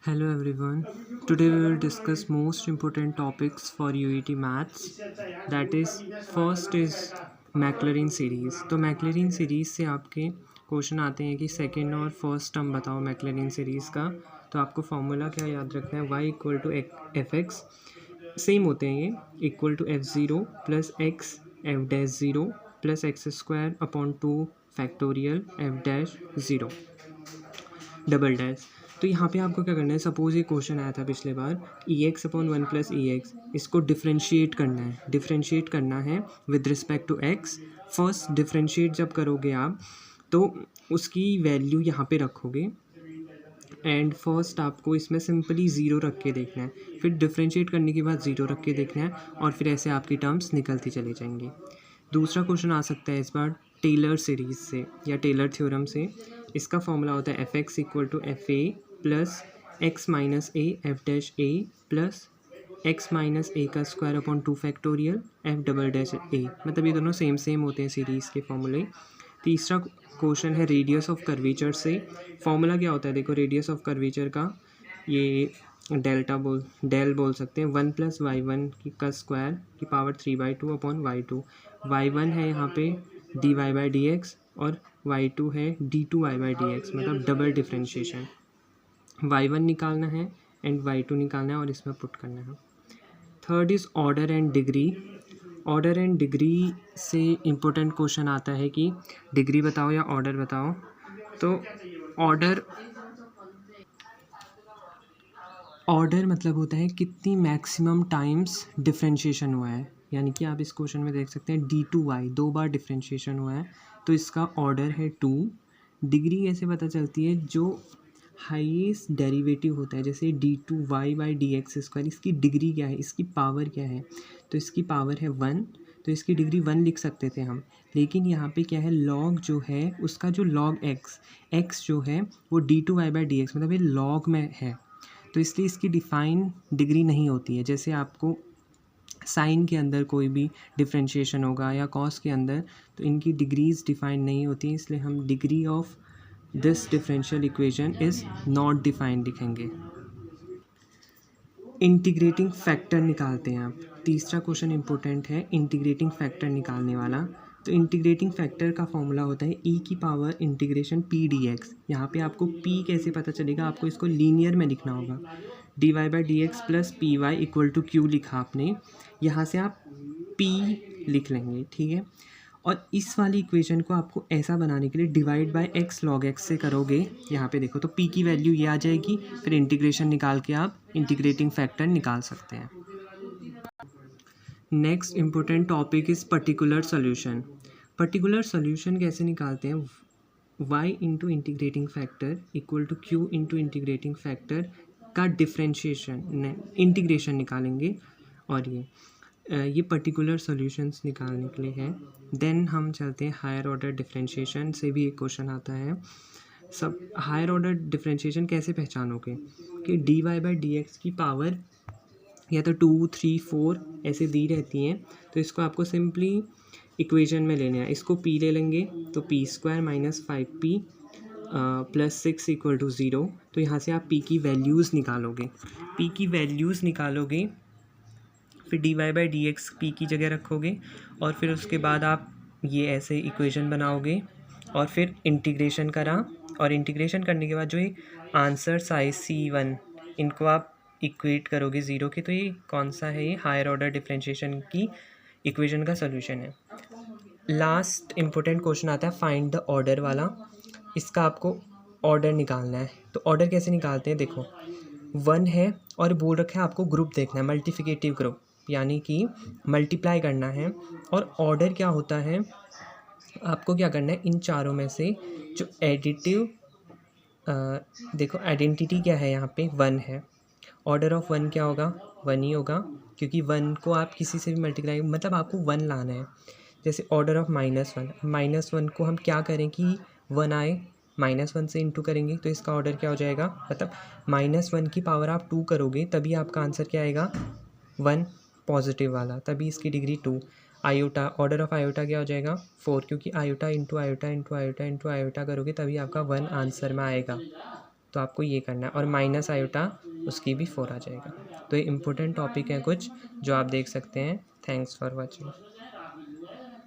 Hello everyone. Today we will discuss most important topics for UET maths. That is first is Maclaurin series. तो Maclaurin series से आपके question आते हैं कि second और first term बताओ मैक्लरिन सीरीज़ का. तो आपको फॉर्मूला क्या याद रखना है, y equal to F X same होते हैं ये, equal to F zero plus X F dash zero plus X square upon two factorial F dash zero double dash. तो यहाँ पे आपको क्या करना है, सपोज ये क्वेश्चन आया था पिछले बार, E X upon one plus E X, इसको डिफ्रेंशिएट करना है with respect to X. First differentiate जब करोगे आप तो उसकी वैल्यू यहाँ पे रखोगे एंड फर्स्ट आपको इसमें सिंपली ज़ीरो रख के देखना है, फिर डिफ्रेंशिएट करने के बाद ज़ीरो रख के देखना है और फिर ऐसे आपकी टर्म्स निकलती चली जाएंगी. दूसरा क्वेश्चन आ सकता है इस बार टेलर सीरीज़ से या टेलर थ्योरम से. इसका फॉर्मूला होता है f x equal to f a plus x minus a f dash a plus x minus a का square upon two factorial f double dash a. मतलब ये दोनों सेम होते हैं सीरीज़ के फॉर्मूले. तीसरा क्वेश्चन है रेडियस ऑफ कर्वेचर से. फॉर्मूला क्या होता है, देखो रेडियस ऑफ कर्वेचर का ये डेल बोल सकते हैं, वन प्लस वाई वन का स्क्वायर की power 3/2 upon Y two. Y one है यहाँ पे D Y by D X और वाई टू है D two Y by D X, मतलब डबल डिफ्रेंशिएशन. वाई वन निकालना है एंड वाई टू निकालना है और इसमें पुट करना है. Third is order and degree. Order and degree से इम्पोर्टेंट क्वेश्चन आता है कि डिग्री बताओ या ऑर्डर बताओ. तो ऑर्डर मतलब होता है कितनी मैक्सिमम टाइम्स डिफ्रेंशिएशन हुआ है. यानी कि आप इस क्वेश्चन में देख सकते हैं डी टू वाई दो बार डिफ्रेंशिएशन हुआ है तो इसका ऑर्डर है टू. डिग्री कैसे पता चलती है, जो हाईएस्ट डेरिवेटिव होता है जैसे D two Y by D X square, इसकी डिग्री क्या है, इसकी पावर क्या है. तो इसकी पावर है वन, तो इसकी डिग्री वन लिख सकते थे हम. लेकिन यहाँ पे क्या है, लॉग जो है उसका जो लॉग एक्स जो है वो D two Y by D X मतलब ये लॉग में है, तो इसलिए इसकी डिफ़ाइन डिग्री नहीं होती है. जैसे आपको साइन के अंदर कोई भी डिफ्रेंशिएशन होगा या कॉस के अंदर, तो इनकी डिग्रीज डिफाइन नहीं होती, इसलिए हम degree of this differential equation is not defined लिखेंगे. इंटीग्रेटिंग फैक्टर निकालते हैं आप. तीसरा क्वेश्चन इंपॉर्टेंट है इंटीग्रेटिंग फैक्टर निकालने वाला. तो इंटीग्रेटिंग फैक्टर का फॉर्मूला होता है ई की power integration P D x. यहाँ पर आपको पी कैसे पता चलेगा, आपको इसको लीनियर में लिखना होगा. D Y by D X plus P Y equal to Q लिखा आपने, यहाँ से आप पी लिख लेंगे, ठीक है. और इस वाली इक्वेशन को आपको ऐसा बनाने के लिए divide by x log x से करोगे. यहाँ पे देखो तो पी की वैल्यू ये आ जाएगी, फिर इंटीग्रेशन निकाल के आप इंटीग्रेटिंग फैक्टर निकाल सकते हैं. Next important topic is particular solution. Particular solution कैसे निकालते हैं, y into integrating factor equal to Q into integrating factor का डिफ्रेंशिएशन इंटीग्रेशन निकालेंगे. और ये पर्टिकुलर सॉल्यूशंस निकालने के लिए है. देन हम चलते हैं हायर ऑर्डर डिफरेंशिएशन से भी एक क्वेश्चन आता है. सब हायर ऑर्डर डिफरेंशिएशन कैसे पहचानोगे कि D Y by D X की पावर या तो 2, 3, 4 ऐसे दी रहती हैं, तो इसको आपको सिंपली इक्वेशन में लेना है. इसको p ले लेंगे तो P square minus 5p plus 6 equal to 0. तो यहाँ से आप p की वैल्यूज़ निकालोगे, फिर D Y by D X P की जगह रखोगे और फिर उसके बाद आप ये ऐसे इक्वेशन बनाओगे और फिर इंटीग्रेशन करा. और इंटीग्रेशन करने के बाद जो ये आंसर्स आए C1 इनको आप इक्वेट करोगे ज़ीरो के. तो ये कौन सा है, ये हायर ऑर्डर डिफरेंशिएशन की इक्वेशन का सोल्यूशन है. लास्ट इम्पोर्टेंट क्वेश्चन आता है फाइंड द ऑर्डर वाला. इसका आपको ऑर्डर निकालना है. तो ऑर्डर कैसे निकालते हैं, देखो 1 है और बोल रखा है आपको ग्रुप देखना है, मल्टीप्लिकेटिव ग्रुप, यानी कि मल्टीप्लाई करना है. और ऑर्डर क्या होता है, आपको क्या करना है, इन चारों में से जो एडिटिव देखो आइडेंटिटी क्या है, यहाँ पे 1 है. ऑर्डर ऑफ 1 क्या होगा, 1 ही होगा, क्योंकि 1 को आप किसी से भी मल्टीप्लाई मतलब आपको 1 लाना है. जैसे ऑर्डर ऑफ -1 को हम क्या करें कि 1 आए, -1 से इंटू करेंगे तो इसका ऑर्डर क्या हो जाएगा, मतलब -1 की पावर आप 2 करोगे तभी आपका आंसर क्या आएगा, 1 पॉजिटिव वाला, तभी इसकी degree 2. Iota, order of iota क्या हो जाएगा, 4, क्योंकि iota into iota into iota into iota करोगे तभी आपका 1 आंसर में आएगा. तो आपको ये करना है, और माइनस आयोटा उसकी भी 4 आ जाएगा। तो ये इम्पोर्टेंट टॉपिक है कुछ जो आप देख सकते हैं। Thanks for watching.